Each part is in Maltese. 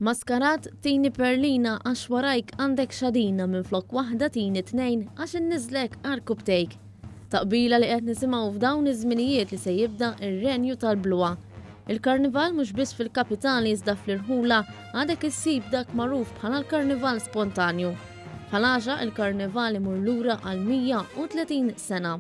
Maskarat tini perlina għax warajk għandek xadina minn flok waħda tini tnejn għax innizlek arkubtejk. Taqbila li qed nisimgħu f'dawn iż-żminijiet li se jibda r-renju tal-bluha. Il-Karnival mhux biss fil-kapitali iżda fl-irħula għadek issib dak magħruf bħala l-Karnival spontanju. Bħal il-Karnival imur Lura għal 130 sena.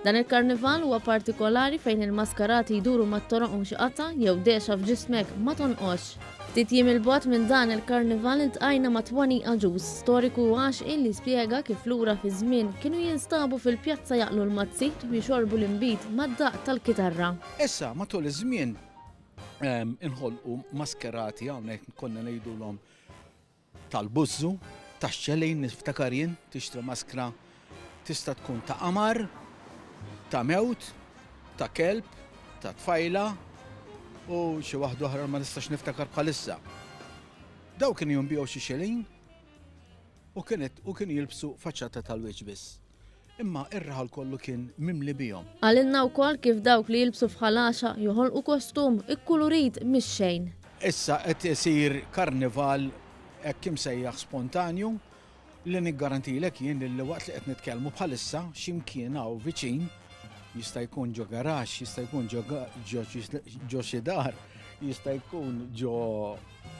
Dan il-Karnival huwa partikolari fejn il-maskarati jduru mat-toroq u xi qatta jew dexa f'ġismek ma tonqos. Ftit jiem il-bogħod minn dan il-Karnival iltqajna ma' Twanny Agius, storiku għaxqi li spjega kif Lura fiż-żmien kienu jinstabu fil-pjazza jaqlu l-mazzit u jxorbu l-inbid mad-daqq tal-kitarra. Issa matul iż-żmien inħolqu maskarati hawnhekk konna ngħidulhom tal-buzzu, tax-xelejn niftakar jien tixtri maskra tista' tkun ta' qamar, ta' mewt, ta' kelb, ta' tfajla u xi waħda oħra ma nistax niftakar bħalissa. Daw kienu jinbiegħu xi xelejn u kien jilbsu faċċata tal-wiċċ biss. Imma ir-raħal kollu kien mimli bihom. Għalinna wkoll kif dawk li jilbsu f'ħalaxa joħolqu kostum ikkulurit mix-xejn. Issa qed isir karnival hekk imsejjaħ spontanju li niggarantilek jien li waqt li qed nitkellmu bħalissa x'imkien hawn viċin jista' jkun ġo garax, jista' jkun ġo xi dar, jista' jkun ġo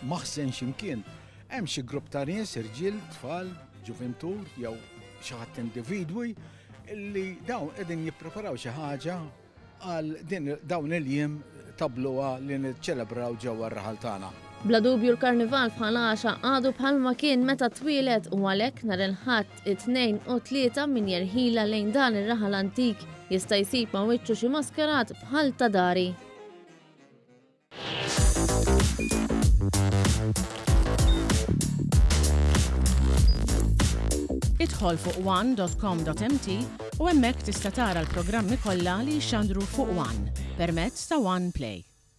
maħżen x'imkien. Hemm xi grupp ta' nies, irġiel, tfal, ġuventur jew xi ħadd individwi illi dawn qegħdin jippreparaw xi ħaġa għal dawn il-jiem ta' bluha li niċċelebraw ġewwa r-raħal tagħna. Bla dubju l-Karnival f'ħalaxa għadu bħalma kien meta twilet u għalhekk nhar il-Ħadd it-tnejn u tlieta min jerħila lejn dan ir-raħal antik jista' jsib ma' wiċċu xi maskarat bħal ta' dari. Idħol fuq one.com.mt u hemmhekk tista' tara l-programmi kollha li jxandru fuq One permezz ta' One Play.